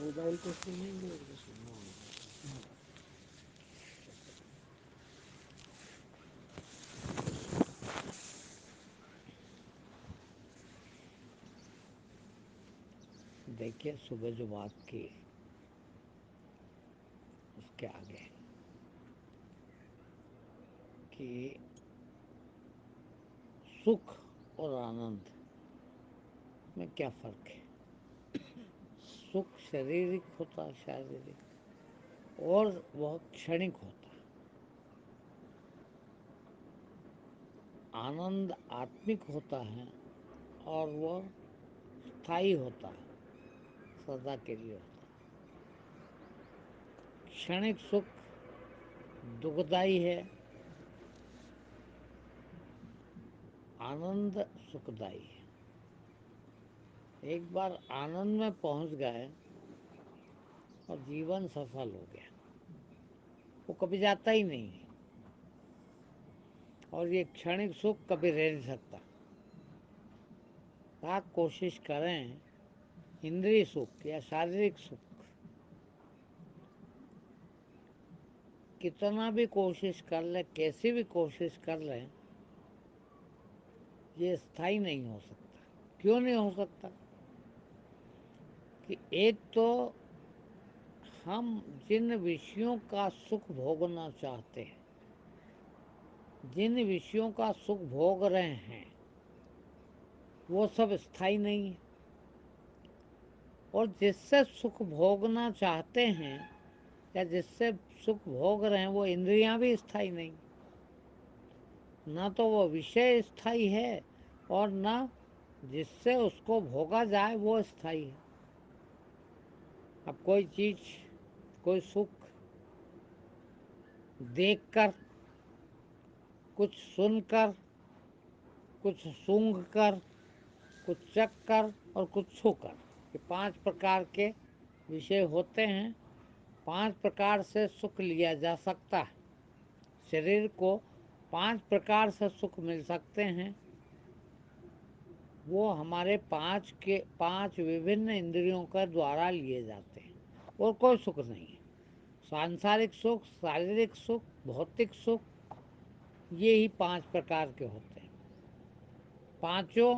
Mobile پہ سنیں گے اور سننا ہوگا. دیکھیے صبح جو بات کی اس کے آگے کہ سکھ اور آنند میں کیا فرق ہے. سکھ شریرک ہوتا ہے، شاریرک، اور وہ کھڑک ہوتا ہے. آنند آتمک ہوتا ہے اور وہ استھائی ہوتا ہے، سدا کے لیے ہوتا ہے. کھڑک سکھ دکھدائی ہے، آنند سکھدائی ہے. ایک بار آنند میں پہنچ گئے اور جیون سفل ہو گیا، وہ کبھی جاتا ہی نہیں. اور یہ کھڑک سکھ کبھی رہ نہیں سکتا. آپ کوشش کریں اندری سکھ یا شاریرک سکھ، کتنا بھی کوشش کر لیں، کیسی بھی کوشش کر لیں، یہ استھائی نہیں ہو سکتا. کیوں نہیں ہو سکتا؟ کہ ایک تو ہم جن وشیوں کا سکھ بھوگنا چاہتے ہیں، جن وشیوں کا سکھ بھوگ رہے ہیں، وہ سب استھائی نہیں ہے. اور جس سے سکھ بھوگنا چاہتے ہیں یا جس سے سکھ بھوگ رہے ہیں، وہ اندریاں بھی استھائی نہیں. نہ تو وہ وشے استھائی ہے اور نہ جس سے اس کو بھوگا جائے وہ استھائی ہے. اب کوئی چیز، کوئی سکھ دیکھ کر، کچھ سن کر، کچھ سونگھ کر، کچھ چکھ کر اور کچھ چھو کر، یہ 5 پرکار کے وشے ہوتے ہیں. 5 پرکار سے سکھ لیا جا سکتا ہے. شریر کو 5 پرکار سے سکھ مل سکتے ہیں. وہ ہمارے 5 وبھن اندریوں کے دوارا لیے جاتے ہیں، اور کوئی سکھ نہیں ہے. سانسارک سکھ، شاریرک سکھ، بھوتک سکھ، یہی 5 پرکار کے ہوتے ہیں. پانچوں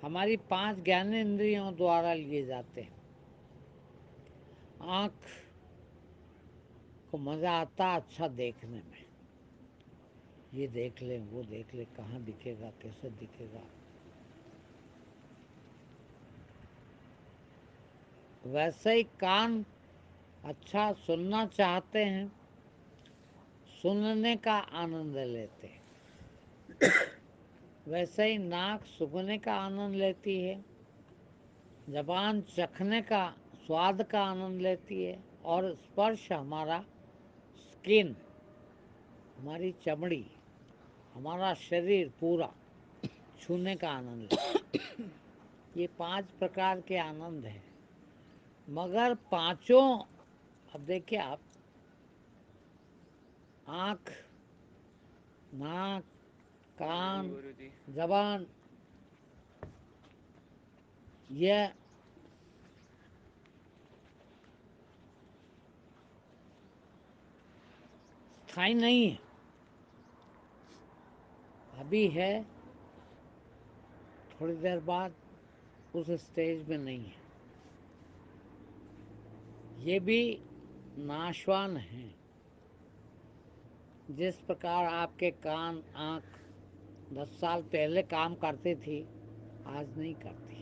ہماری 5 گیان اندریوں دوارا لیے جاتے ہیں. آنکھ کو مزہ آتا اچھا دیکھنے میں، یہ دیکھ لیں، وہ دیکھ لیں، کہاں دکھے گا، کیسے دکھے گا. ویسے ہی کان اچھا سننا چاہتے ہیں، سننے کا آنند لیتے ہیں. ویسے ہی ناک سونگھنے کا آنند لیتی ہے، زبان چکھنے کا، سواد کا آنند لیتی ہے، اور اسپرش ہمارا اسکن، ہماری چمڑی، ہمارا شریر پورا چھونے کا آنند لیتا ہے. یہ 5 پرکار کے آنند ہیں. مگر پانچوں، اب دیکھیں آپ، آنکھ، ناک، جی کان، گرو جی. زبان، یہ استھائی نہیں ہے. ابھی ہے، تھوڑی دیر بعد اس اسٹیج میں نہیں ہے. یہ بھی ناشوان ہیں. جس پرکار آپ کے کان، آنکھ 10 سال پہلے کام کرتی تھی، آج نہیں کرتی.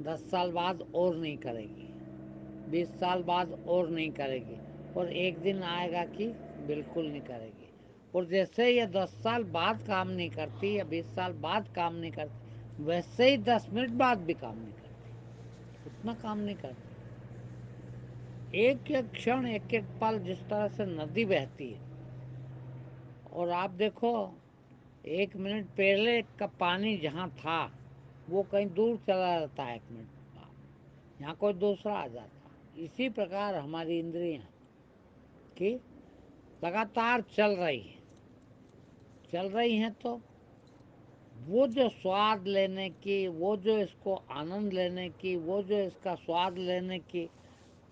10 سال بعد اور نہیں کرے گی، 20 سال بعد اور نہیں کرے گی، اور ایک دن آئے گا کہ بالکل نہیں کرے گی. اور جیسے یہ 10 سال بعد کام نہیں کرتی یا 20 سال بعد کام نہیں کرتی، ویسے ہی 10 منٹ بعد بھی کام نہیں کرتی. اتنا کام نہیں کرتی. ایک ایک کھڑ، ایک ایک پل جس طرح سے ندی بہتی ہے. اور آپ دیکھو، 1 منٹ پہلے کا پانی جہاں تھا وہ کہیں دور چلا جاتا ہے. 1 منٹ بعد یہاں کوئی دوسرا آ جاتا. اسی پرکار ہماری اندریاں کہ لگاتار چل رہی ہیں تو وہ جو سواد لینے کی، وہ جو اس کو آنند لینے کی، وہ جو اس کا سواد لینے کی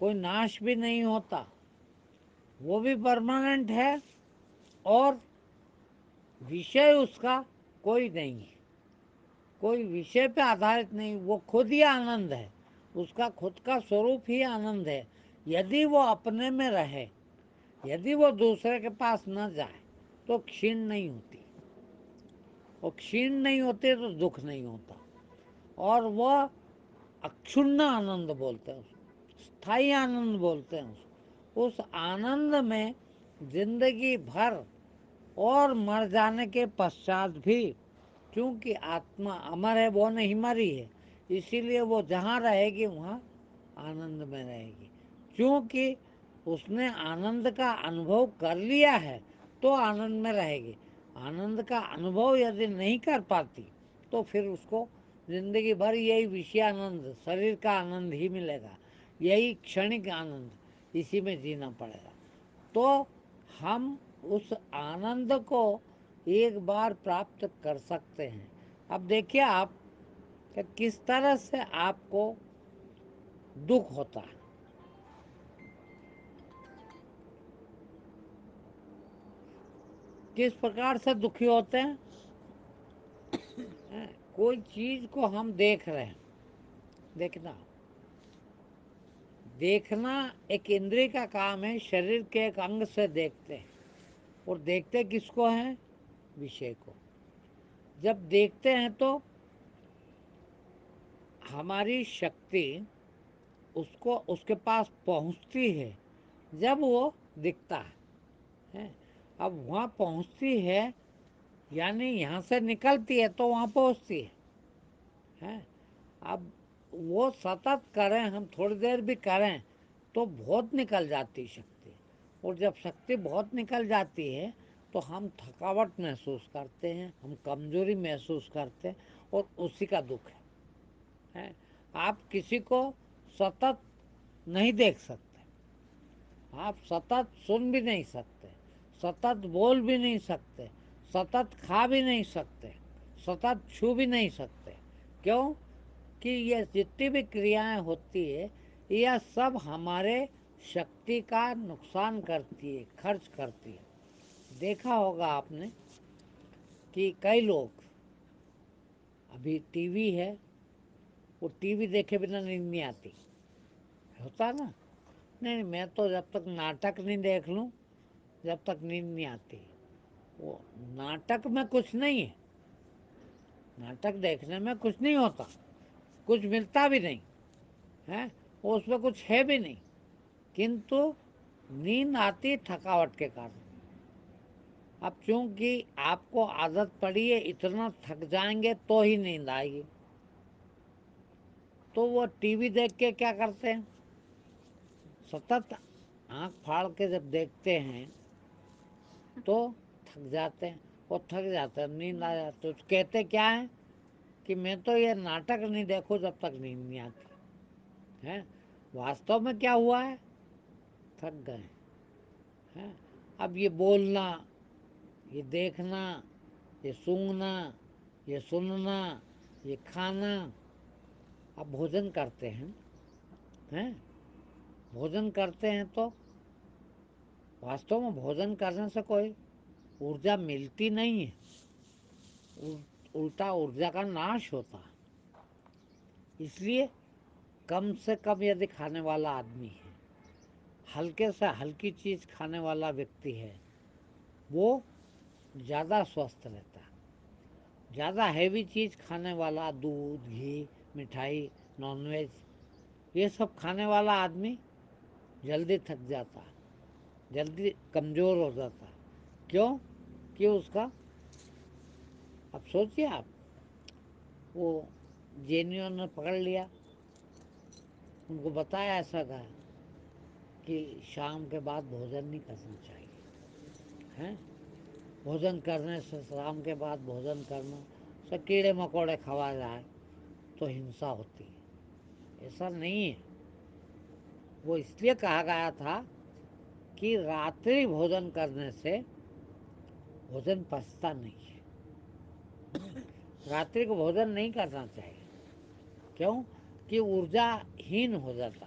کوئی ناش بھی نہیں ہوتا، وہ بھی پرماننٹ ہے، اور وشے اس کا کوئی نہیں ہے، کوئی وشے پہ آدھارت نہیں، وہ خود ہی آنند ہے، اس کا خود کا سوروپ ہی آنند ہے۔ یدی وہ اپنے میں رہے، یدی وہ دوسرے کے پاس نہ جائے تو کھین نہیں ہوتی، اور کھین نہیں ہوتی تو دکھ نہیں ہوتا، اور وہ اکشن آنند بولتے ہیں اس کو، استھائی آنند بولتے ہیں اس کو۔ اس آنند میں زندگی بھر اور مر جانے کے پشچات بھی، کیونکہ آتما امر ہے، وہ نہیں مری ہے، اسی لیے وہ جہاں رہے گی وہاں آنند میں رہے گی، کیونکہ اس نے آنند کا انبھو کر لیا ہے تو آنند میں رہے گی۔ آنند کا انبھو یدی نہیں کر پاتی تو پھر اس کو زندگی بھر یہی وشے آنند، شریر کا آنند ہی ملے گا، یہی کھنک آنند، اسی میں جینا پڑے گا۔ تو ہم اس آنند کو ایک بار پراپت کر سکتے ہیں۔ اب دیکھیے آپ کہ کس طرح سے آپ کو دکھ ہوتا ہے، کس پرکار سے دکھی ہوتے ہیں۔ کوئی چیز کو ہم دیکھ رہے ہیں، دیکھنا ایک اندری کا کام ہے، شریر کے ایک انگ سے دیکھتے ہیں، اور دیکھتے کس کو ہیں؟ وشے کو۔ جب دیکھتے ہیں تو ہماری شکتی اس کے پاس پہنچتی ہے جب وہ دکھتا ہے۔ اب وہاں پہنچتی ہے یعنی یہاں سے نکلتی ہے تو وہاں پہنچتی ہے۔ اب وہ سطت کریں، ہم تھوڑی دیر بھی کریں تو بہت نکل جاتی شکتی، اور جب شکتی بہت نکل جاتی ہے تو ہم تھکاوٹ محسوس کرتے ہیں، ہم کمزوری محسوس کرتے ہیں، اور اسی کا دکھ ہے۔ آپ کسی کو سطت نہیں دیکھ سکتے، آپ سطت سن بھی نہیں سکتے، سطت بول بھی نہیں سکتے، سطت کھا بھی نہیں سکتے، سطت چھو بھی نہیں سکتے۔ کیوں کہ یہ جتنی بھی کریائیں ہوتی ہے یہ سب ہمارے شکتی کا نقصان کرتی ہے، خرچ کرتی ہے۔ دیکھا ہوگا آپ نے کہ کئی لوگ، ابھی ٹی وی ہے، وہ ٹی وی دیکھے بنا نیند نہیں آتی، ہوتا نا؟ نہیں، میں تو جب تک ناٹک نہیں دیکھ لوں جب تک نیند نہیں آتی۔ وہ ناٹک میں کچھ نہیں ہے، ناٹک دیکھنے میں کچھ نہیں ہوتا، کچھ ملتا بھی نہیں ہے، وہ اس میں کچھ ہے بھی نہیں، کنتو نیند آتی تھکاوٹ کے کارن۔ اب چونکہ آپ کو عادت پڑی ہے، اتنا تھک جائیں گے تو ہی نیند آئے گی، تو وہ ٹی وی دیکھ کے کیا کرتے ہیں، سطت آنکھ پھاڑ کے جب دیکھتے ہیں تو تھک جاتے ہیں، اور تھک جاتے ہیں، نیند آ جاتی، تو کہتے کیا ہیں کہ میں تو یہ ناٹک نہیں دیکھوں جب تک نیند نہیں آتی ہے۔ واستو میں کیا ہوا ہے؟ تھک گئے ہیں۔ اب یہ بولنا، یہ دیکھنا، یہ سونگھنا، یہ سننا، یہ کھانا، اب بھوجن کرتے ہیں، بھوجن کرتے ہیں تو واستو میں بھوجن کرنے سے کوئی ارجا ملتی نہیں ہے، الٹا ارجا کا ناش ہوتا ہے۔ اس لیے کم سے کم یدی کھانے والا آدمی ہے، ہلکے سے ہلکی چیز کھانے والا ویکتی ہے، وہ زیادہ سوستھ رہتا ہے۔ زیادہ ہیوی چیز کھانے والا، دودھ، گھی، مٹھائی، نان ویج، یہ سب کھانے والا آدمی جلدی تھک جاتا ہے، جلدی کمزور ہو جاتا ہے۔ کیوں کہ اس کا، اب سوچیے آپ، وہ جینیوں نے پکڑ لیا، ان کو بتایا ایسا تھا کہ شام کے بعد بھوجن نہیں کرنا چاہیے، بھوجن کرنے سے، شام کے بعد بھوجن کرنا سے کیڑے مکوڑے کھوا جائے تو ہنسا ہوتی ہے، ایسا نہیں ہے۔ وہ اس لیے کہا گیا تھا کہ راتری بھوجن کرنے سے بھوجن پچتا نہیں ہے، راتری کو بھوجن نہیں کرنا چاہیے۔ کیوں کہ ارجا ہین ہو جاتا،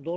2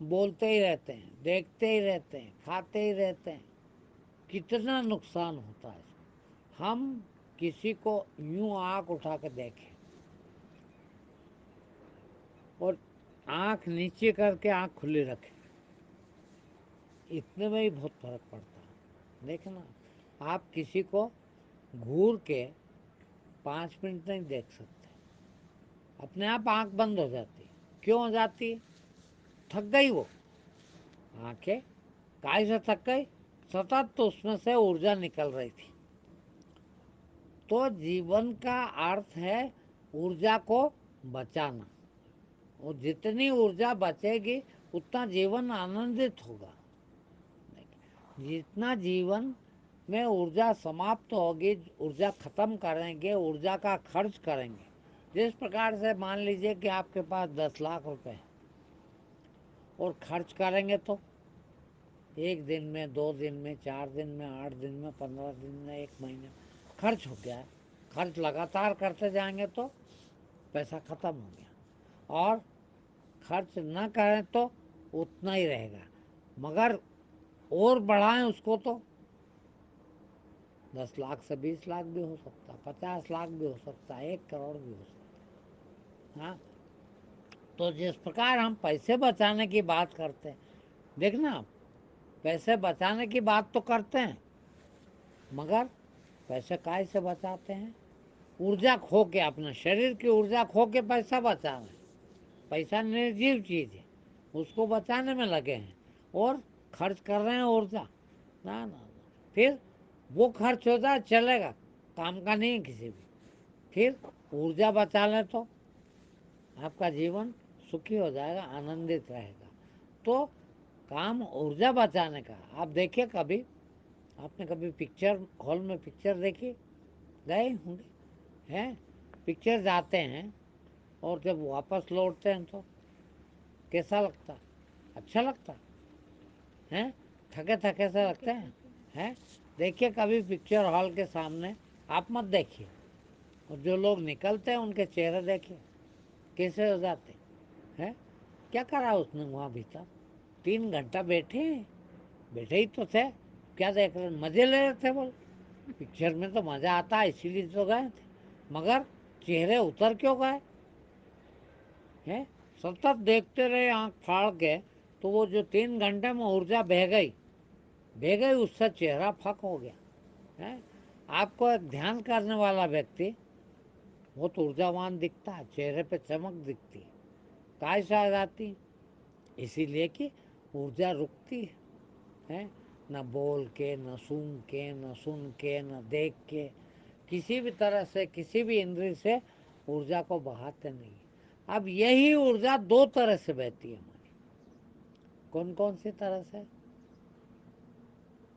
بولتے ہی رہتے ہیں، دیکھتے ہی رہتے ہیں، کھاتے ہی رہتے ہیں، کتنا نقصان ہوتا ہے اس کو۔ ہم کسی کو یوں آنکھ اٹھا کے دیکھیں اور آنکھ نیچے کر کے آنکھ کھلی رکھیں، اتنے میں ہی بہت فرق پڑتا ہے۔ دیکھنا، آپ کسی کو گھور کے 5 منٹ نہیں دیکھ سکتے، اپنے آپ آنکھ بند ہو جاتی۔ کیوں ہو جاتی؟ تھک گئی وہ آنکھیں، کائی سے تھک گئی، سطت تو اس میں سے ارجا نکل رہی تھی۔ تو جیون کا ارتھ ہے ارجا کو بچانا، اور جتنی ارجا بچے گی اتنا جیون آنندت ہوگا۔ جتنا جیون میں ارجا سماپت ہوگی، ارجا ختم کریں گے، ارجا کا خرچ کریں گے۔ جس پرکار سے مان لیجئے کہ آپ کے پاس 10 لاکھ روپے ہیں اور خرچ کریں گے تو 1 دن میں، 2 دن میں، 4 دن میں، 8 دن میں، 15 دن میں، 1 مہینے میں خرچ ہو گیا ہے۔ خرچ لگاتار کرتے جائیں گے تو پیسہ ختم ہو گیا، اور خرچ نہ کریں تو اتنا ہی رہے گا، مگر اور بڑھائیں اس کو تو 10 لاکھ سے 20 لاکھ بھی ہو سکتا، 50 لاکھ بھی ہو سکتا، 1 کروڑ بھی ہو سکتا۔ ہاں، تو جس پرکار ہم پیسے بچانے کی بات کرتے ہیں، دیکھنا پیسے بچانے کی بات تو کرتے ہیں، مگر پیسے کائے سے بچاتے ہیں؟ ارجا کھو کے، اپنا شریر کی ارجا کھو کے پیسہ بچا رہے ہیں۔ پیسہ نرجیو چیز ہے، اس کو بچانے میں لگے ہیں اور خرچ کر رہے ہیں ارجا۔ نہ پھر وہ خرچ ہوتا ہے، چلے گا، کام کا نہیں کسی بھی۔ پھر ارجا بچا لیں تو آپ کا جیون سکھی ہو جائے گا، آنندت رہے گا۔ تو کام ارجا بچانے کا۔ آپ دیکھیے، کبھی آپ نے کبھی پکچر ہال میں پکچر دیکھی؟ گئے ہوں گے، ہیں؟ پکچر جاتے ہیں اور جب واپس لوٹتے ہیں تو کیسا لگتا؟ اچھا لگتا ہے؟ تھکے تھکے سے لگتے ہیں؟ دیکھیے کبھی پکچر ہال کے سامنے، آپ مت دیکھیے، اور جو لوگ نکلتے ہیں ان کے چہرے دیکھیے کیسے ہو جاتے ہیں۔ کیا کرا اس نے وہاں بھیتر؟ 3 گھنٹہ بیٹھے ہی تو تھے، کیا دیکھ رہے؟ مزے لے رہے تھے۔ بول پکچر میں تو مزہ آتا ہے اسی لیے تو گئے تھے، مگر چہرے اتر کیوں گئے ہیں؟ سطت دیکھتے رہے آنکھ پھاڑ کے، تو وہ جو 3 گھنٹے میں ارجا بہہ گئی، اس سے چہرہ پھک ہو گیا۔ آپ کو ایک دھیان کرنے والا ویکتی بہت ارجاوان دکھتا ہے، چہرے پہ چمک دکھتی ہے، کائے سے آ جاتی؟ اسی لیے کہ ارجا رکتی ہے، نہ بول کے، نہ سون کے، نہ سن کے، نہ دیکھ کے، کسی بھی طرح سے، کسی بھی اندری سے ارجا کو بہاتے نہیں۔ اب یہی ارجا 2 طرح سے بہتی ہے ہماری۔ کون کون سی طرح سے؟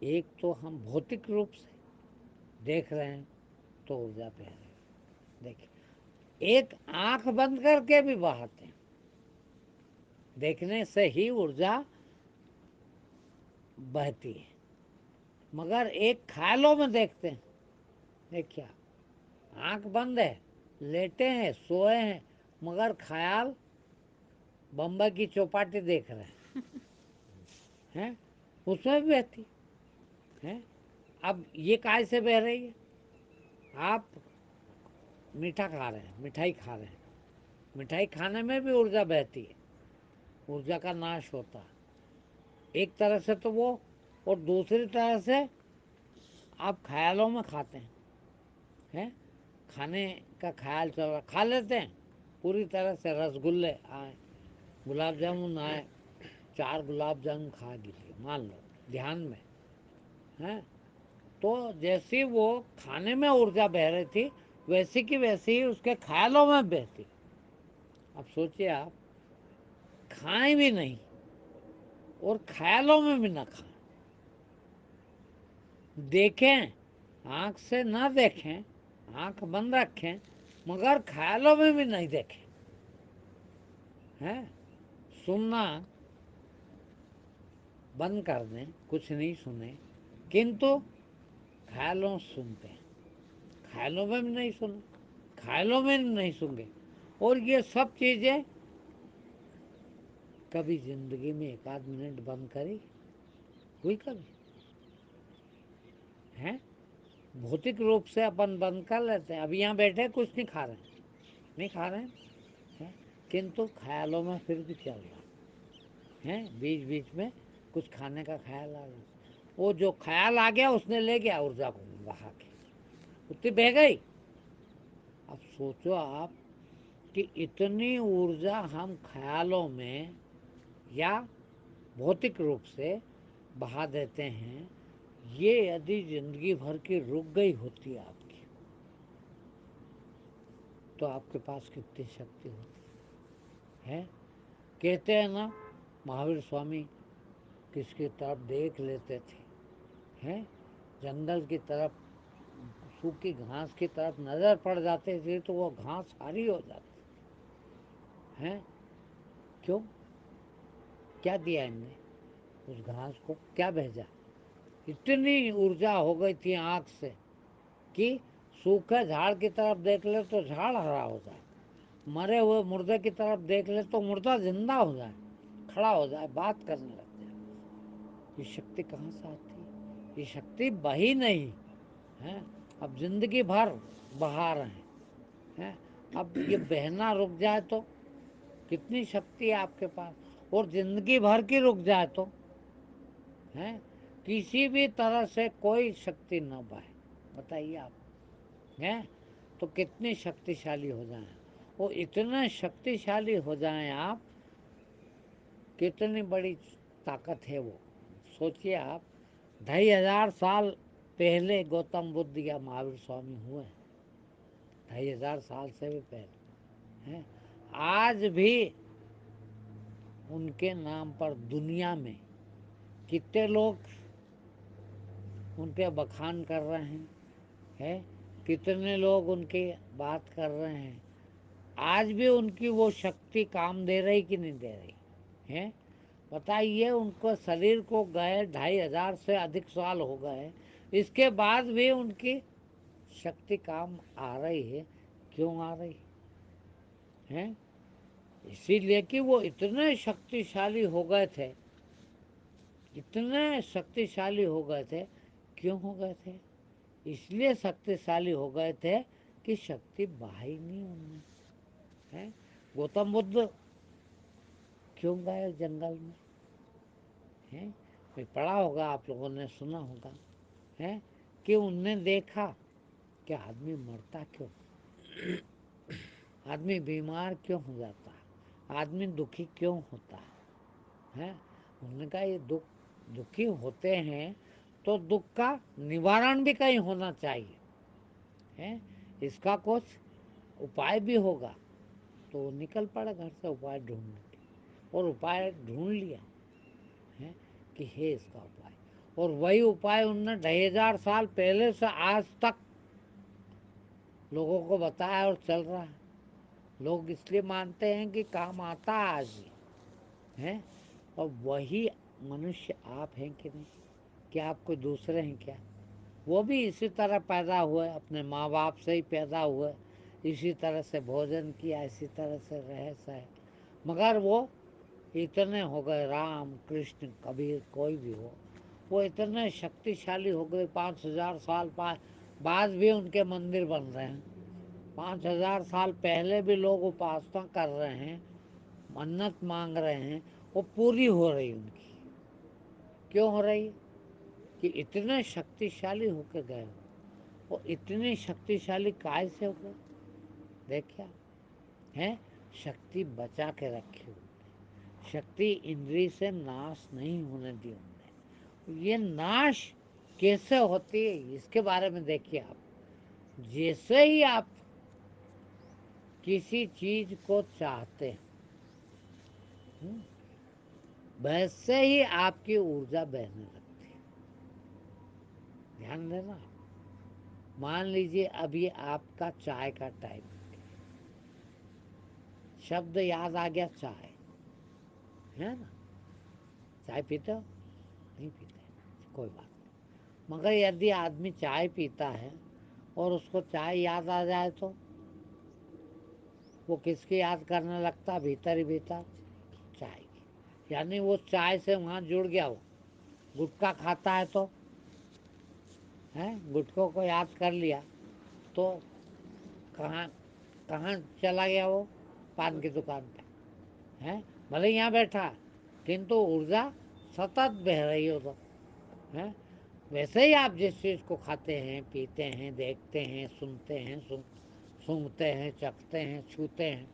ایک تو ہم بھوتک روپ سے دیکھ رہے ہیں تو ارجا بہ رہی ہے، دیکھیں۔ ایک آنکھ بند کر کے بھی بہاتے ہیں، دیکھنے سے ہی ارجا بہتی ہے، مگر ایک خیالوں میں دیکھتے ہیں۔ دیکھیے، آنکھ بند ہے، لیٹے ہیں، سوئے ہیں، مگر خیال بمبئی کی چوپاٹی دیکھ رہے ہیں، اس میں بھی بہتی ہے۔ اب یہ کائے سے بہ رہی ہے؟ آپ میٹھا کھا رہے ہیں، مٹھائی کھا رہے ہیں، مٹھائی کھانے میں بھی ارجا بہتی ہے، ارجا کا ناش ہوتا ہے ایک طرح سے تو وہ، اور دوسری طرح سے آپ خیالوں میں کھاتے ہیں، کھانے کا خیال چل رہا، کھا لیتے ہیں پوری طرح سے۔ رسگلے آئے، گلاب جامن آئے، 4 گلاب جامن کھا لیے، مان لو دھیان میں ہیں، تو جیسی وہ کھانے میں ارجا بہ رہی تھی، ویسی کی ویسی ہی اس کے خیالوں میں بہتی۔ اب سوچئے، آپ کھائیں بھی نہیں اور خیالوں میں بھی نہ کھائیں، دیکھیں، آنکھ سے نہ دیکھیں، آنکھ بند رکھیں، مگر خیالوں میں بھی نہیں دیکھیں، سننا بند کر دیں، کچھ نہیں سنیں، کنتو خیالوں سنتے ہیں، خیالوں میں بھی نہیں سنیں، خیالوں میں نہیں سنگے، اور یہ سب چیزیں کبھی زندگی میں 1 آدھ منٹ بند کری ہوئی کبھی ہیں؟ بھوتک روپ سے اپن بند کر لیتے ہیں. اب یہاں بیٹھے کچھ نہیں کھا رہے ہیں، نہیں کھا رہے ہیں، کنتو خیالوں میں پھر بھی چل رہا ہے. بیچ بیچ میں کچھ کھانے کا خیال آ رہا. وہ جو خیال آ گیا اس نے لے گیا ارجا کو بہا کے، اتنی بہ گئی. اب سوچو آپ کہ اتنی ارجا ہم خیالوں میں یا بھوتک روپ سے بہا دیتے ہیں. یہ یدی زندگی بھر کی رک گئی ہوتی آپ کی تو آپ کے پاس کتنی شکتی ہوتی ہے. کہتے ہیں نا مہاویر سوامی کس کی طرف دیکھ لیتے تھے، جنگل کی طرف، سوکھی گھاس کی طرف نظر پڑ جاتے تھے تو وہ گھاس ہری ہو جاتی ہے. کیوں؟ کیا دیا ان نے اس گھاس کو؟ کیا بھیجا؟ اتنی ارجا ہو گئی تھی آنکھ سے کہ سوکھے جھاڑ کی طرف دیکھ لے تو جھاڑ ہرا ہو جائے، مرے ہوئے مردے کی طرف دیکھ لے تو مردہ زندہ ہو جائے، کھڑا ہو جائے، بات کرنے لگ جائے. یہ شکتی کہاں سے آتی؟ یہ شکتی بہی نہیں ہے. اب زندگی بھر بہا رہے ہیں، اب یہ بہنا رک جائے تو کتنی شکتی ہے آپ کے پاس. اور زندگی بھر کی رک جائے تو کسی بھی طرح سے کوئی شکتی نہ بہے. بتائیے آپ تو کتنی شکتیشالی ہو جائیں. وہ اتنے شکتیشالی ہو جائیں آپ، کتنی بڑی طاقت ہے وہ. سوچئے آپ 2500 سال پہلے گوتم بدھ یا مہاویر سوامی ہوئے، 2500 سے بھی پہلے. آج بھی ان کے نام پر دنیا میں کتنے لوگ ان پہ بخان کر رہے ہیں، کتنے لوگ ان کی بات کر رہے ہیں. آج بھی ان کی وہ شکتی کام دے رہی کہ نہیں دے رہی ہے؟ بتائیے. ان کو شریر کو گئے 2500 سے ادھک سال ہو گئے، اس کے بعد بھی ان کی شکتی کام آ رہی ہے. کیوں آ رہی ہے؟ اسی لیے کہ وہ اتنے شکتیشالی ہو گئے تھے، اتنے شکتیشالی ہو گئے تھے. کیوں ہو گئے تھے؟ اس لیے شکتیشالی ہو گئے تھے کہ شکتی بہائی نہیں ان میں. گوتم بدھ کیوں گئے جنگل میں؟ پڑھا ہوگا آپ لوگوں نے، سنا ہوگا کہ ان نے دیکھا کہ آدمی مرتا کیوں، آدمی بیمار کیوں ہو جاتا ہے، آدمی دکھی کیوں ہوتا ہے. انہوں نے کہا یہ دکھی ہوتے ہیں تو دکھ کا نوارن بھی کہیں ہونا چاہیے، اس کا کچھ اپائے بھی ہوگا. تو وہ نکل پڑا گھر سے اپائے ڈھونڈنے کے، اور اپائے ڈھونڈ لیا کہ ہے اس کا اپائے. اور وہی اپائے انہوں نے 2500 سال پہلے سے آج تک لوگوں کو بتایا اور چل رہا ہے. لوگ اس لیے مانتے ہیں کہ کام آتا ہے آج بھی. اور وہی منشیہ آپ ہیں کہ نہیں؟ کیا آپ کوئی دوسرے ہیں کیا؟ وہ بھی اسی طرح پیدا ہوئے، اپنے ماں باپ سے ہی پیدا ہوئے، اسی طرح سے بھوجن کیا، اسی طرح سے رہے سہے، مگر وہ اتنے ہو گئے. رام کرشن کبیر کوئی بھی ہو، وہ اتنے شکتیشالی ہو گئے. 5000 سال بعد بھی ان کے مندر بن رہے ہیں. 5000 سال پہلے بھی لوگ اپاسنا کر رہے ہیں، منت مانگ رہے ہیں، وہ پوری ہو رہی ان کی. کیوں ہو رہی؟ کہ اتنے شکتیشالی ہو کے گئے ہو. وہ اتنی شکتیشالی کائے سے ہو گئے؟ دیکھیا شکتی بچا کے رکھی ان نے، شکتی اندری سے ناش نہیں ہونے دی ان نے. یہ ناش کیسے ہوتی ہے اس کے بارے میں دیکھیے آپ. جیسے ہی آپ کسی چیز کو چاہتے ہیں ویسے ہی آپ کی ارجا بہنے لگتی ہے. دھیان دینا. مان لیجیے ابھی آپ کا چائے کا ٹائم شبد یاد آ گیا چائے، ہے نا؟ چائے پیتے ہو؟ نہیں پیتے، کوئی بات نہیں. مگر یدی آدمی چائے پیتا ہے اور اس کو چائے یاد آ جائے تو وہ کس کی یاد کرنے لگتا؟ بھیتر ہی بھیتر چائے کی. یعنی وہ چائے سے وہاں جڑ گیا، وہ گٹکا کھاتا ہے تو گٹکوں کو یاد کر لیا تو کہاں کہاں چلا گیا وہ؟ پان کی دکان پہ بھلے یہاں بیٹھا کنتو ارجا سطت بہ رہی ہو تو ویسے ہی آپ جس چیز کو کھاتے ہیں، پیتے ہیں، دیکھتے ہیں، سنتے ہیں، سونگھتے ہیں، چکھتے ہیں، چھوتے ہیں،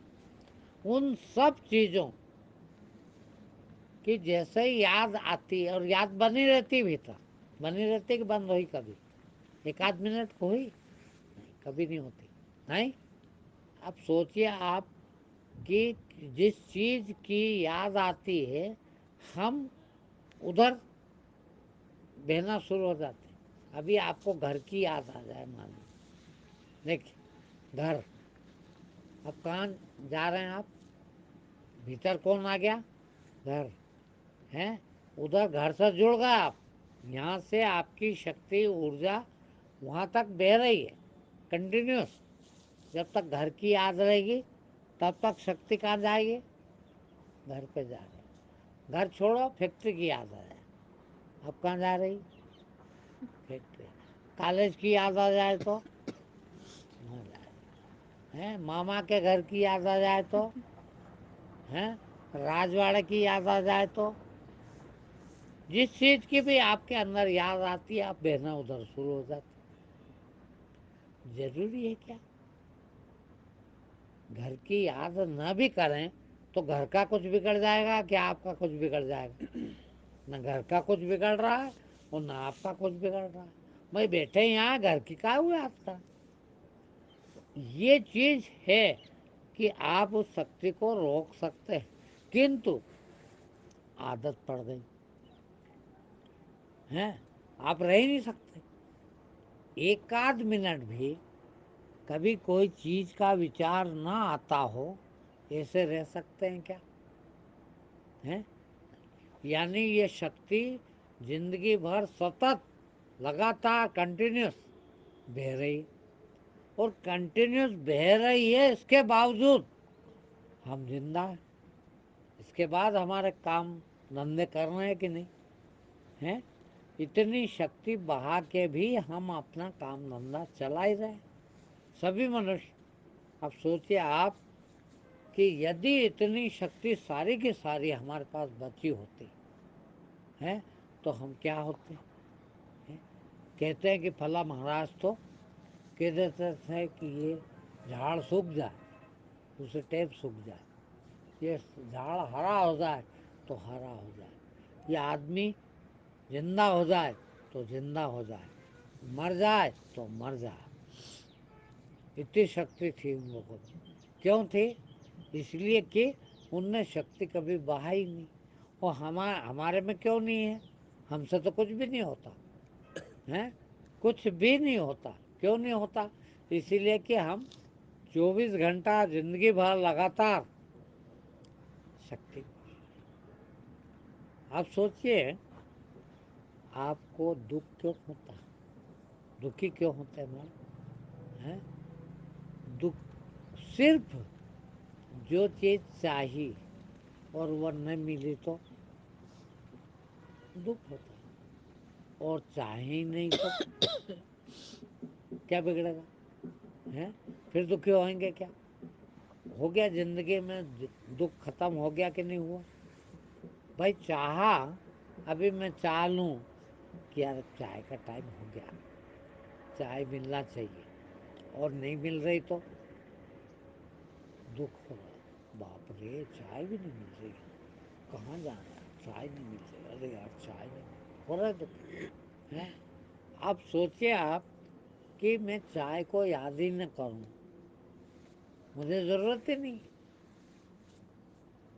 ان سب چیزوں کی جیسے ہی یاد آتی ہے، اور یاد بنی رہتی بھی تھا، بنی رہتی کہ بند ہوئی کبھی؟ ایک آدھ منٹ کو ہوئی؟ نہیں، کبھی نہیں ہوتی، نہیں۔ اب سوچئے آپ کہ جس چیز کی یاد آتی ہے ہم ادھر بہنا شروع ہو جاتے ہیں۔ ابھی آپ کو گھر کی یاد آ جائے، مان لو دیکھیں گھر، اب کہاں جا رہے ہیں آپ؟ بھیتر کون آ گیا؟ گھر ہے، ادھر گھر سے جڑ گئے آپ، یہاں سے آپ کی شکتی ارجا وہاں تک بہ رہی ہے کنٹینیوس۔ جب تک گھر کی یاد رہے گی تب تک شکتی کہاں جائے گی؟ گھر پہ جا رہی۔ گھر چھوڑو، فیکٹری کی یاد آ جائے، اب کہاں جا رہی؟ فیکٹری۔ کالج کی یاد آ جائے تو وہاں جا رہی۔ ماما کے گھر کی یاد آ جائے تو راجواڑے کی یاد آ جائے تو جس چیز کی بھی آپ کے اندر یاد آتی ہے آپ بہنا ادھر شروع ہو جاتے۔ ضروری ہے کیا گھر کی یاد نہ بھی کریں تو گھر کا کچھ بگڑ جائے گا کہ آپ کا کچھ بگڑ جائے گا؟ نہ گھر کا کچھ بگڑ رہا ہے اور نہ آپ کا کچھ بگڑ رہا ہے۔ بھائی بیٹھے یہاں گھر کی کہا ہوا آپ کا؟ یہ چیز ہے کہ آپ اس شکتی کو روک سکتے ہیں، کنتو عادت پڑ گئی ہے، آپ رہ ہی نہیں سکتے۔ ایک آدھ منٹ بھی کبھی کوئی چیز کا وچار نہ آتا ہو، ایسے رہ سکتے ہیں کیا؟ یعنی یہ شکتی زندگی بھر سطت لگاتار کنٹینیوس بہ رہی، اور کنٹینیوس بہ رہی ہے، اس کے باوجود ہم زندہ ہیں۔ اس کے بعد ہمارے کام دھندے کر رہے ہیں کہ نہیں؟ اتنی شکتی بہا کے بھی ہم اپنا کام دھندا چلا ہی رہے سبھی منش۔ اب سوچئے آپ کہ یدی اتنی شکتی ساری کی ساری ہمارے پاس بچی ہوتی ہے تو ہم کیا ہوتے؟ کہتے ہیں کہ پھلا مہاراج تو کہہ دیتے تھے کہ یہ جھاڑ سوکھ جائے اسے ٹیپ سوکھ جائے، یہ جھاڑ ہرا ہو جائے تو ہرا ہو جائے، یہ آدمی زندہ ہو جائے تو زندہ ہو جائے، مر جائے تو مر جائے۔ اتنی شکتی تھی ان لوگوں میں۔ کیوں تھی؟ اس لیے کہ ان نے شکتی کبھی بہا ہی نہیں۔ اور ہمارے میں کیوں نہیں ہے؟ ہم سے تو کچھ بھی نہیں ہوتا ہے، کچھ بھی نہیں ہوتا۔ کیوں نہیں ہوتا؟ اسی لیے کہ ہم 24 گھنٹہ زندگی بھر لگاتار شکتی۔ آپ سوچئے آپ کو دکھ کیوں ہوتا ہے؟ دکھی کیوں ہوتے ہیں؟ دکھ صرف جو چیز چاہی اور وہ نہ ملی تو دکھ ہوتا ہے، اور چاہے نہیں تو کیا بگڑے گا؟ پھر دکھی ہوئیں گے کیا؟ ہو گیا زندگی میں دکھ ختم ہو گیا کہ نہیں ہوا؟ بھائی چاہا، ابھی میں چاہ لوں کہ یار چائے کا ٹائم ہو گیا، چائے ملنا چاہیے، اور نہیں مل رہی تو دکھ ہو رہا، باپ رے چائے بھی نہیں مل رہی، کہاں جانا ہے، چائے نہیں مل رہی، ارے یار چائے نہیں مل رہی، ہو رہا ہے دکھ ہے۔ اب سوچئے آپ کہ میں چائے کو یاد ہی نہ کروں، مجھے ضرورت ہی نہیں،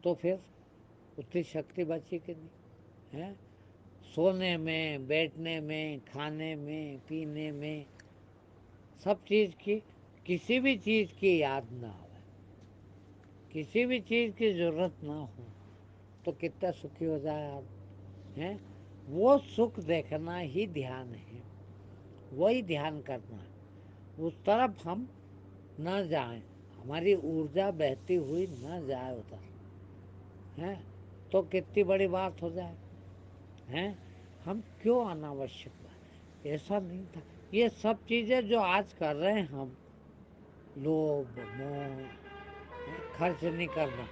تو پھر اتنی شکتی بچی کہ نہیں ہے؟ سونے میں، بیٹھنے میں، کھانے میں، پینے میں، سب چیز کی، کسی بھی چیز کی یاد نہ ہو، کسی بھی چیز کی ضرورت نہ ہو تو کتنا سکھی ہو جائے آپ ہیں؟ وہ سکھ دیکھنا ہی دھیان ہے، وہی دھیان کرنا ہے، اس طرف ہم نہ جائیں، ہماری ارجا بہتی ہوئی نہ جائے ادھر ہے۔ تو کتنی بڑی بات ہو جائے ہیں. ہم کیوں اناوشک بات؟ ایسا نہیں تھا. یہ سب چیزیں جو آج کر رہے ہیں ہم، لوبھ موہ، خرچ نہیں کرنا،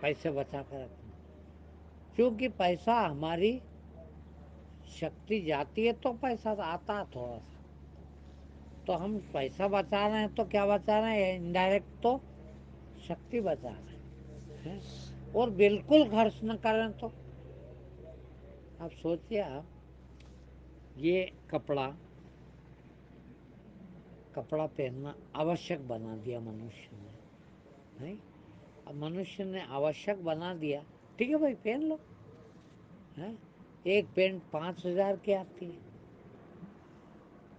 پیسے بچا کر رکھنا، کیونکہ پیسہ ہماری شکتی جاتی ہے تو پیسہ آتا تھوڑا سا. تو ہم پیسہ بچا رہے ہیں تو کیا بچا رہے ہیں؟ انڈائریکٹ تو شکتی بچا رہے ہیں. اور بالکل خرچ نہ کریں تو آپ سوچیے، آپ یہ کپڑا پہننا آوشک بنا دیا منوشیہ نے. نہیں، اب منوشیہ نے آوشک بنا دیا، ٹھیک ہے بھائی پہن لو. ایک پینٹ 5,000 کی آتی ہے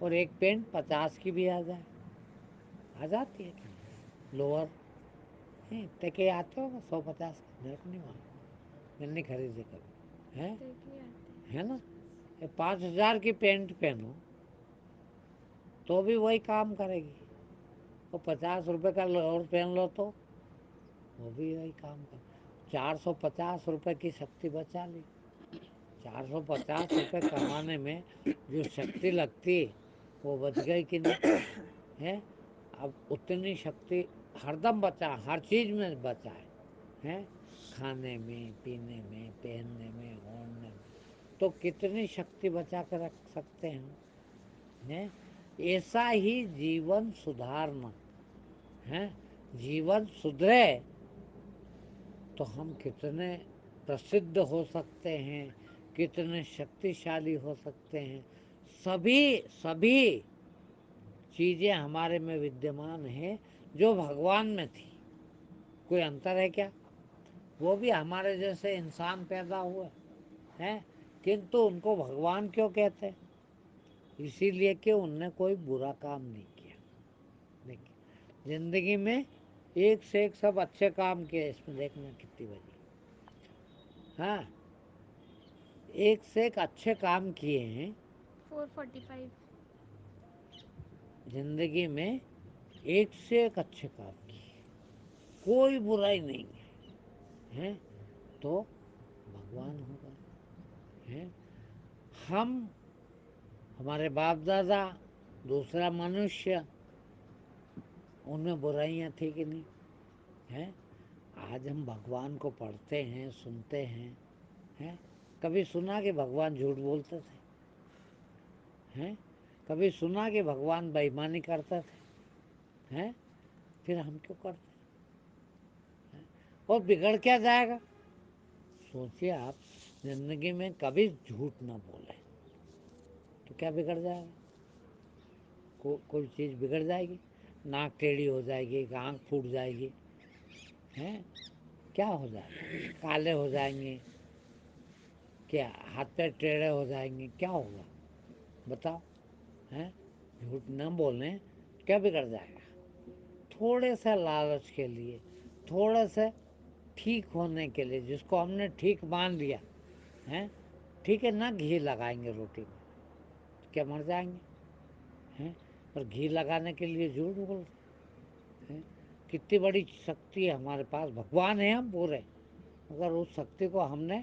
اور ایک پینٹ 50 کی بھی آ جاتی ہے. لوور اتنے کے آتے ہوگا 150 کے، میرے کو نہیں معلوم، میں نے خریدے کبھی. ہے نا؟ 5,000 کی پینٹ پہنو تو بھی وہی کام کرے گی. وہ 50 روپے کا لوور پہن لو تو وہ بھی وہی کام کرے. 450 روپے کی شکتی بچا لی. 450 روپے کمانے میں جو شکتی لگتی وہ بچ گئی کہ نہیں ہے؟ اب اتنی شکتی ہر دم بچا، ہر چیز میں بچائے، کھانے میں، پینے میں، پہننے میں، اوڑھنے میں، تو کتنی شکتی بچا کر رکھ سکتے ہیں. ایسا ہی جیون سدھارنا ہے. جیون سدھرے تو ہم کتنے پرسدھ ہو سکتے ہیں، کتنے شکتیشالی ہو سکتے ہیں. سبھی چیزیں ہمارے میں ودیمان ہیں جو بھگوان میں تھی. کوئی انتر ہے کیا؟ وہ بھی ہمارے جیسے انسان پیدا ہوئے ہیں، کنتو ان کو بھگوان کیوں کہتے ہیں؟ اسی لیے کہ ان نے کوئی برا کام نہیں کیا. دیکھیے زندگی میں ایک سے ایک سب اچھے کام کیے، اس میں دیکھنا کتنی بڑی. ہاں، ایک سے ایک اچھے کام کیے ہیں 445. زندگی میں. ایک سے ایک اچھے کام کیے، کوئی برائی نہیں ہے، تو بھگوان ہو گئے. ہمارے باپ دادا، دوسرا منوشیہ، ان میں برائیاں تھیں کہ نہیں ہیں؟ آج ہم بھگوان کو پڑھتے ہیں، سنتے ہیں. کبھی سنا کہ بھگوان جھوٹ بولتے تھے؟ کبھی سنا کہ بھگوان بے ایمانی کرتے تھے؟ پھر ہم کیوں کرتے ہیں؟ اور بگڑ کیا جائے گا؟ سوچئے آپ، زندگی میں کبھی جھوٹ نہ بولیں تو کیا بگڑ جائے گا؟ کوئی چیز بگڑ جائے گی؟ ناک ٹیڑھی ہو جائے گی، آنکھ پھوٹ جائے گی، کیا ہو جائے گا؟ کالے ہو جائیں گے، کیا ہاتھ پیر ٹیڑھے ہو جائیں گے، کیا ہوگا بتاؤ؟ جھوٹ نہ بولیں کیا بگڑ جائے گا؟ تھوڑے سے لالچ کے لیے، تھوڑے سے ٹھیک ہونے کے لیے، جس کو ہم نے ٹھیک مان لیا، ٹھیک ہے نا، گھی لگائیں گے روٹی میں، کیا مر جائیں گے؟ اور گھی لگانے کے لیے جھوٹ بولتے ہیں. کتنی بڑی شکتی ہے ہمارے پاس، بھگوان ہیں ہم پورے، مگر اس شکتی کو ہم نے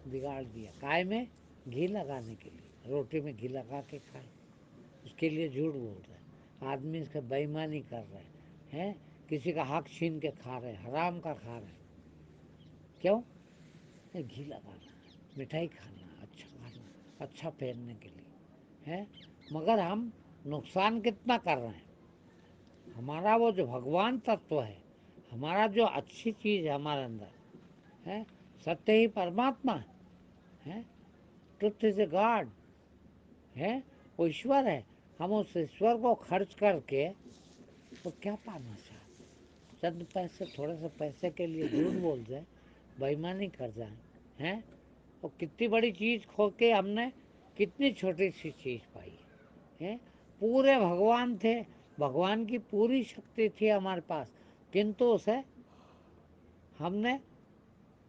بگاڑ دیا. کائے میں؟ گھی لگانے کے لیے، روٹی میں گھی لگا کے کھائے، اس کے لیے جھوٹ بول رہے ہیں. آدمی اس کا بے ایمانی کر رہے ہیں، کسی کا حق چھین کے کھا رہے ہیں، حرام کا کھا رہے ہیں. کیوں؟ گھی لگانا، مٹھائی کھانا، اچھا کھانا، اچھا پہننے کے لیے. مگر ہم نقصان کتنا کر رہے ہیں؟ ہمارا وہ جو بھگوان تتو ہے، ہمارا جو اچھی چیز ہے ہمارے اندر، ستیہ ہی پرماتما ہے، ٹروتھ از اے گاڈ ہے، وہ ایشور ہے. ہم اس ایشور کو خرچ کر کے وہ کیا پانا چاہتے ہیں؟ چند پیسے، تھوڑے سے پیسے کے لیے جھوٹ بول جائیں، بے ایمانی کر جائیں، اور کتنی بڑی چیز کھو کے ہم نے کتنی چھوٹی سی چیز پائی ہے. پورے بھگوان تھے، بھگوان کی پوری شکتی تھی ہمارے پاس، کنتو اسے ہم نے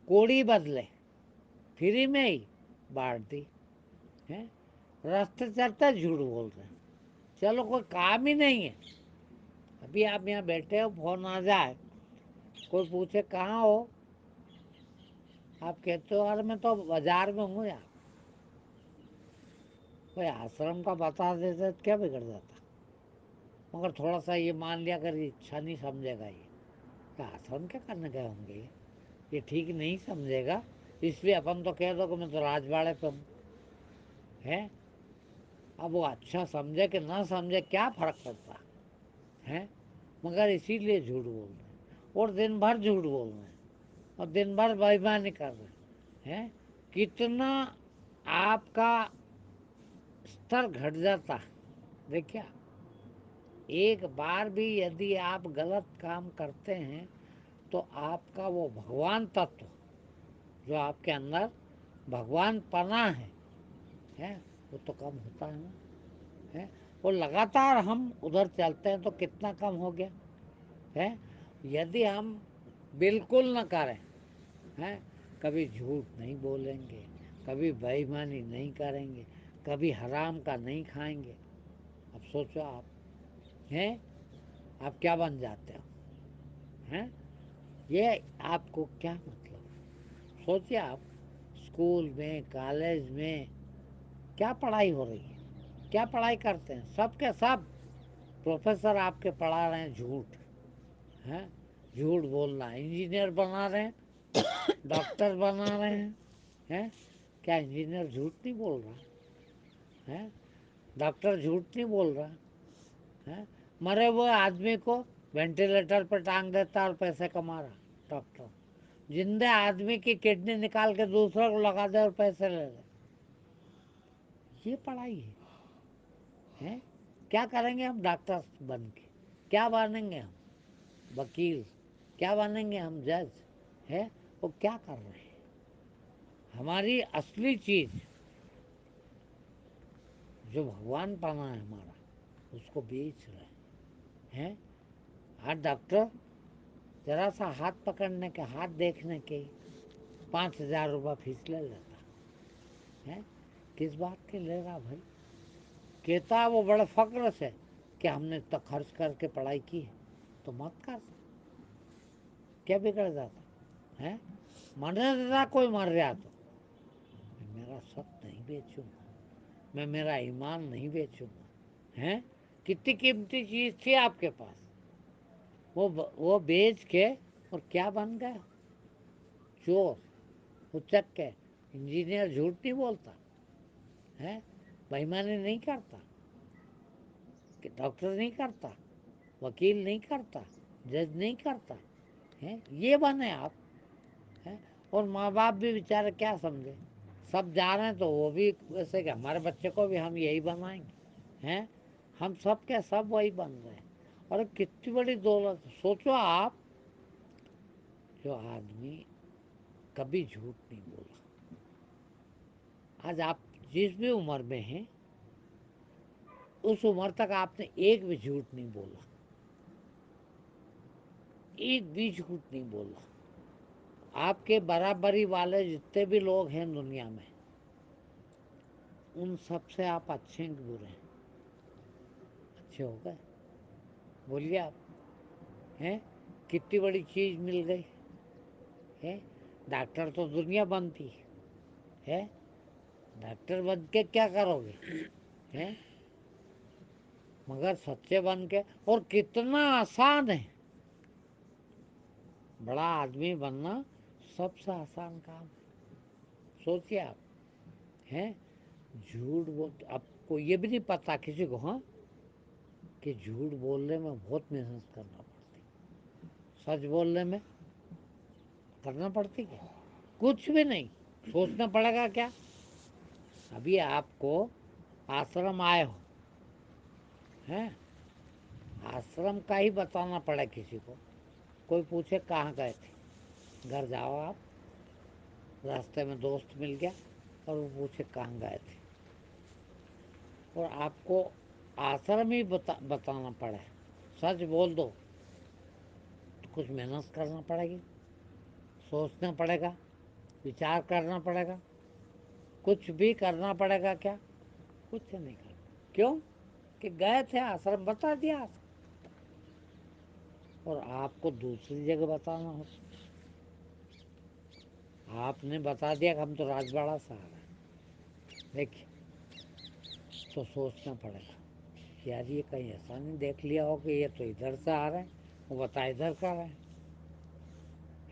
کوڑی بدلے فری میں ہی بانٹ دی. راستے چلتے جھوٹ بول رہے ہیں، چلو کوئی کام ہی نہیں ہے. ابھی آپ یہاں بیٹھے ہو، فون آ جائے، کوئی پوچھے کہاں ہو، آپ کے تہوار میں تو بازار میں ہوں آپ، کوئی آشرم کا بتا دیتے تو کیا بگڑ جاتا، مگر تھوڑا سا یہ مان لیا کر اچھا نہیں سمجھے گا یہ کہ آشرم کیا کرنے گئے ہوں گے، یہ ٹھیک نہیں سمجھے گا، اس لیے اپن تو کہہ دو کہ میں تو راج باڑے پہ ہوں ہے۔ اب وہ اچھا سمجھے کہ نہ سمجھے کیا فرق پڑتا ہے، مگر اسی لیے جھوٹ بول رہے ہیں اور دن بھر جھوٹ بول رہے ہیں اور دن بھر بےایمانی کر رہے ہیں۔ کتنا آپ کا استر گھٹ جاتا، دیکھیے ایک بار بھی یدی آپ غلط کام کرتے ہیں تو آپ کا وہ بھگوان تتو جو آپ کے اندر بھگوان پنا ہے وہ تو کم ہوتا ہے نا ہے، اور لگاتار ہم ادھر چلتے ہیں تو کتنا کم ہو گیا ہے۔ یدی ہم بالکل نہ کریں ہیں، کبھی جھوٹ نہیں بولیں گے، کبھی بے ایمانی نہیں کریں گے، کبھی حرام کا نہیں کھائیں گے، اب سوچو آپ ہیں آپ کیا بن جاتے ہو ہیں، یہ آپ کو کیا مطلب، سوچیے آپ اسکول میں کالج میں کیا پڑھائی ہو رہی ہے، کیا پڑھائی کرتے ہیں، سب کے سب پروفیسر آپ کے پڑھا رہے ہیں جھوٹ ہیں، جھوٹ بولنا، انجینئر بنا رہے ہیں، ڈاکٹر بنا رہے ہیں، کیا انجینئر جھوٹ نہیں بول رہا ہے، ڈاکٹر جھوٹ نہیں بول رہا ہے، مرے ہوئے آدمی کو وینٹیلیٹر پہ ٹانگ دیتا اور پیسے کما رہا ڈاکٹر، زندہ آدمی کی کڈنی نکال کے دوسروں کو لگا دے اور پیسے لے لے، یہ پڑھائی ہے۔ کیا کریں گے ہم ڈاکٹر بن کے، کیا بنیں گے ہم وکیل، کیا بنیں گے ہم جج ہے، وہ کیا کر رہے ہیں، ہماری اصلی چیز جو بھگوان پنا ہے ہمارا اس کو بیچ رہے ہیں۔ ہر ڈاکٹر ذرا سا ہاتھ پکڑنے کے، ہاتھ دیکھنے کے 5,000 روپیہ فیس لے لیتا ہے، کس بات کے لے رہا بھائی، کہتا وہ بڑے فخر سے کہ ہم نے اتنا خرچ کر کے پڑھائی کی ہے، تو مت کر، کیا بگڑ جاتا ہے، مرنے دیتا کوئی مر رہا تو میں میرا سب نہیں بیچوں گا، میں میرا ایمان نہیں بیچوں گا ہیں، کتنی قیمتی چیز تھی آپ کے پاس، وہ بیچ کے اور کیا بن گیا، چور، اچک کے، انجینئر جھوٹ نہیں بولتا ہے، بے ایمانی نہیں کرتا، ڈاکٹر نہیں کرتا، وکیل نہیں کرتا، جج نہیں کرتا ہے، یہ بنے آپ ہیں، اور ماں باپ بھی بیچارے کیا سمجھے، سب جا رہے ہیں تو وہ بھی ویسے کہ ہمارے بچے کو بھی ہم یہی بنائیں گے ہیں، ہم سب کے سب وہی بن رہے ہیں، اور کتنی بڑی دولت، سوچو آپ جو آدمی کبھی جھوٹ نہیں بولا، آج آپ جس بھی عمر میں ہیں اس عمر تک آپ نے ایک بھی جھوٹ نہیں بولا، ایک بھی جھوٹ نہیں بولا، آپ کے برابری والے جتنے بھی لوگ ہیں دنیا میں ان سب سے آپ اچھے ہیں کہ برے ہیں، اچھے ہو گئے، بولیے آپ ہیں، کتنی بڑی چیز مل گئی ہے، ڈاکٹر تو دنیا بنتی ہے، ڈاکٹر بن کے کیا کرو گے ہیں، مگر سچے بن کے، اور کتنا آسان ہے، بڑا آدمی بننا سب سے آسان کام ہے، سوچیے آپ ہیں، جھوٹ بول، اب کو یہ بھی نہیں پتا کسی کو ہاں کہ جھوٹ بولنے میں بہت محنت کرنا پڑتی، سچ بولنے میں کرنا پڑتی کیا، کچھ بھی نہیں، سوچنا پڑے گا کیا، ابھی آپ کو آشرم آئے ہو ہیں، آشرم کا ہی بتانا پڑے کسی کو، کوئی پوچھے کہاں گئے تھے، گھر جاؤ آپ، راستے میں دوست مل گیا اور وہ پوچھے کہاں گئے تھے، اور آپ کو آشرم ہی بتانا پڑے، سچ بول دو تو کچھ محنت کرنا پڑے گی، سوچنا پڑے گا، وچار کرنا پڑے گا، کچھ بھی کرنا پڑے گا، کیا کچھ نہیں کرنا، کیوں کہ گئے تھے آشرم، بتا دیا، اور آپ کو دوسری جگہ بتانا ہوتا، آپ نے بتا دیا کہ ہم تو راجواڑہ سے آ رہے ہیں، دیکھیے تو سوچنا پڑے گا یار یہ کہیں ایسا نہیں دیکھ لیا ہو کہ یہ تو ادھر سے آ رہے ہیں، وہ بتا ادھر کا رہے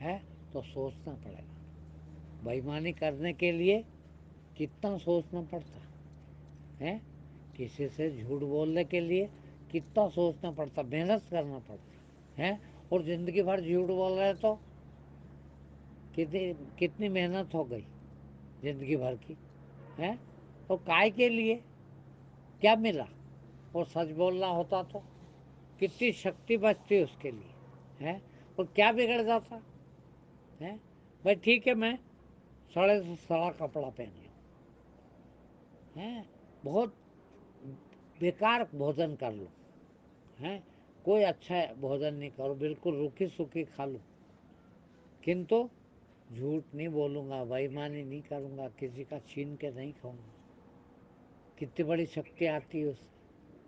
ہیں، تو سوچنا پڑے گا۔ بےایمانی کرنے کے لیے کتنا سوچنا پڑتا ہے، کسی سے جھوٹ بولنے کے لیے کتنا سوچنا پڑتا، محنت کرنا پڑتا ہے، اور زندگی بھر جھوٹ بول رہے تو کتنی محنت ہو گئی زندگی بھر کی ہے، اور کائے کے لیے کیا ملا، اور سچ بولنا ہوتا تو کتنی شکتی بچتی اس کے لیے ہے، اور کیا بگڑ جاتا ہے۔ بھائی ٹھیک ہے میں سڑے سے سڑا کپڑا پہن لوں، بہت بیکار بھوجن کر لوں، کوئی اچھا بھوجن نہیں کروں، بالکل روکھی سوکھی کھا لوں، کنتو جھوٹ نہیں بولوں گا، بےایمانی نہیں کروں گا، کسی کا چھین کے نہیں کھاؤں گا۔ کتنی بڑی شکتی آتی ہے اس سے،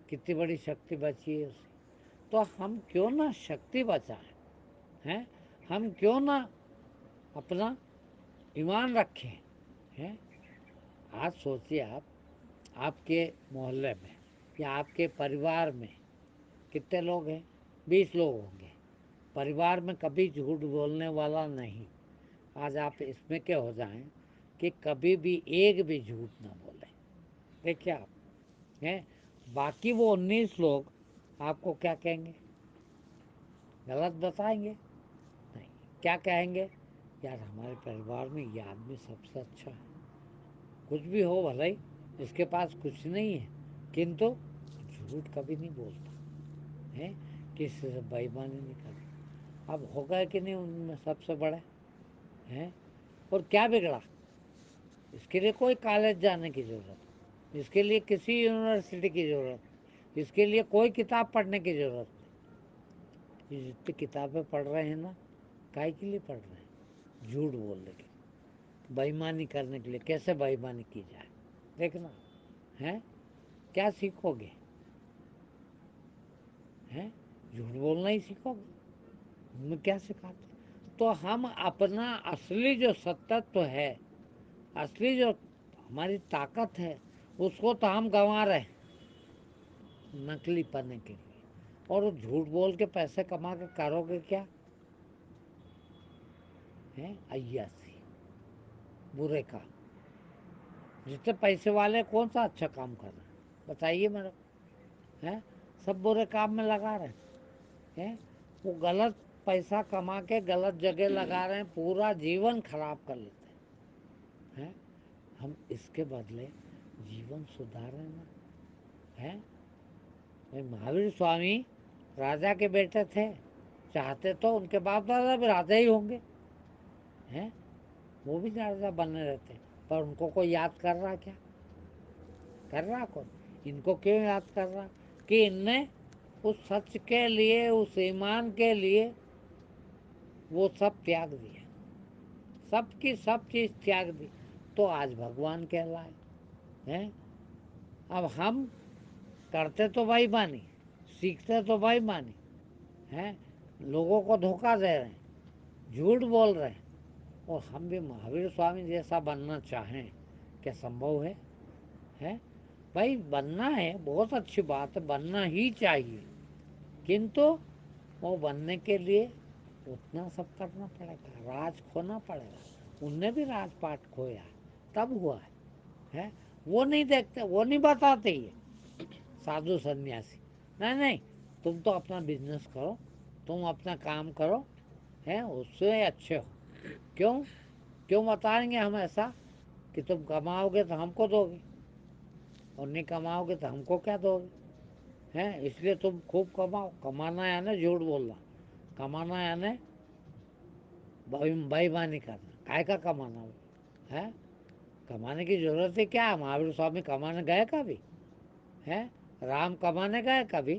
کتنی بڑی شکتی بچی ہے اس سے۔ تو ہم کیوں نہ شکتی بچائیں، ہم کیوں نہ اپنا ایمان رکھیں۔ آج سوچیے آپ کے محلے میں یا آپ کے پریوار میں کتنے لوگ ہیں، 20 لوگ ہوں گے، پریوار میں کبھی جھوٹ بولنے والا نہیں۔ آج آپ اس میں کیا ہو جائیں کہ کبھی بھی ایک بھی جھوٹ نہ بولیں، دیکھیے آپ باقی وہ 19 لوگ آپ کو کیا کہیں گے، غلط بتائیں گے؟ نہیں، کیا کہیں گے، یار ہمارے پریوار میں یہ آدمی سب سے اچھا ہے، کچھ بھی ہو بھلائی اس کے پاس کچھ نہیں ہے، کنتو جھوٹ کبھی نہیں بولتا ہے، کسی سے بےایمانی نہیں کرتا۔ اب ہو گئے کہ نہیں ان میں سب سے بڑے ہیں، اور کیا بگڑا، اس کے لیے کوئی کالج جانے کی ضرورت، اس کے لیے کسی یونیورسٹی کی ضرورت، اس کے لیے کوئی کتاب پڑھنے کی ضرورت نہیں۔ یہ جتنی کتابیں پڑھ رہے ہیں نا، کائے کے لیے پڑھ رہے ہیں، جھوٹ بولنے کے لیے، بےایمانی کرنے کے لیے، کیسے بےایمانی کی جائے، دیکھنا ہے، کیا سیکھو گے، جھوٹ بولنا ہی سیکھو گے، ہمیں کیا سکھاتے۔ تو ہم اپنا اصلی جو ستتو ہے، اصلی جو ہماری طاقت ہے، اس کو تو ہم گنوا رہے ہیں نقلی پنے کے لیے، اور جھوٹ بول کے پیسے کما کے کرو گے کیا، عیاشی، برے کام۔ جتنے پیسے والے کون سا اچھا کام کر رہے ہیں بتائیے میرے کو، سب برے کام میں لگا رہے ہیں، وہ غلط پیسہ کما کے غلط جگہ لگا رہے ہیں، پورا جیون خراب کر لیتے ہیں۔ ہم اس کے بدلے جیون سدھاریں نا۔ مہاویر سوامی راجا کے بیٹے تھے، چاہتے تو ان کے باپ دادا بھی راجا ہی ہوں گے، وہ بھی راجا بننے رہتے، پر ان کو کوئی یاد کر رہا کیا، کر رہا کون، ان کو کیوں یاد کر رہا، کہ ان نے اس سچ کے لیے، اس ایمان کے لیے وہ سب تیاگ دیا، سب کی سب چیز تیاگ دی، تو آج بھگوان کہلائے۔ اب ہم کرتے تو بےایمانی، سیکھتے تو بےایمانی، لوگوں کو دھوکہ دے رہے ہیں، جھوٹ بول رہے ہیں، اور ہم بھی مہاویر سوامی جیسا بننا چاہیں، کیا سمبھو ہے؟ بھائی بننا ہے، بہت اچھی بات ہے، بننا ہی چاہیے، کنتو وہ بننے کے لیے اتنا سب کرنا پڑے گا، راج کھونا پڑے گا۔ ان نے بھی راج پاٹ کھویا تب ہوا ہے، وہ نہیں دیکھتے، وہ نہیں بتاتے، یہ سادھو سنیاسی نہیں نہیں، تم تو اپنا بزنس کرو، تم اپنا کام کرو، اس سے اچھے ہو، کیوں بتائیں گے ہم ایسا کہ تم کماؤ گے تو ہم کو دو گے، اور نہیں کماؤ گے تو ہم کو کیا دو گے، اس لیے تم خوب کماؤ، کمانا یعنی جھوٹ بولنا، کمانا یعنی بےایمانی کرنا، کائے کا کمانا ہے، کمانے کی ضرورت ہے کیا، مہاویر سوامی کمانے گئے کبھی، رام کمانے گئے کبھی،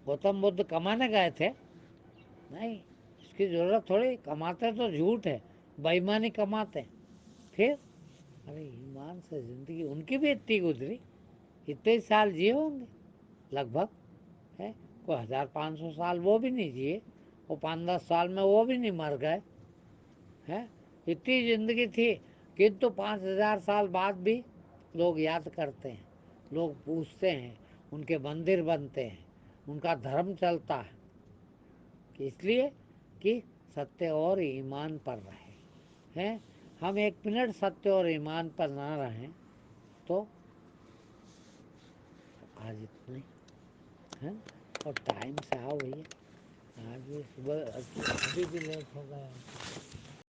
گوتم بدھ کمانے گئے تھے، نہیں، اس کی ضرورت تھوڑی، کماتے تو جھوٹ ہے، بےایمانی کماتے، پھر ارے ایمان سے زندگی ان کی بھی اتنی گزری، اتنے سال جیے ہوں گے لگ بھگ، کوئی 1500 سال وہ بھی نہیں جیے، وہ 5-10 سال میں وہ بھی نہیں مر گئے، اتنی زندگی تھی کنتو 5000 سال بعد بھی لوگ یاد کرتے ہیں، لوگ پوچھتے ہیں، ان کے مندر بنتے ہیں، ان کا دھرم چلتا ہے، کہ اس لیے کہ ستیہ اور ایمان پر رہے ہیں۔ ہم 1 منٹ ستیہ اور ایمان پر نہ رہیں تو آج اتنے ہیں، اور ٹائم سے آؤ بھیا، آج بھی صبح ابھی بھی لیٹ ہو گیا۔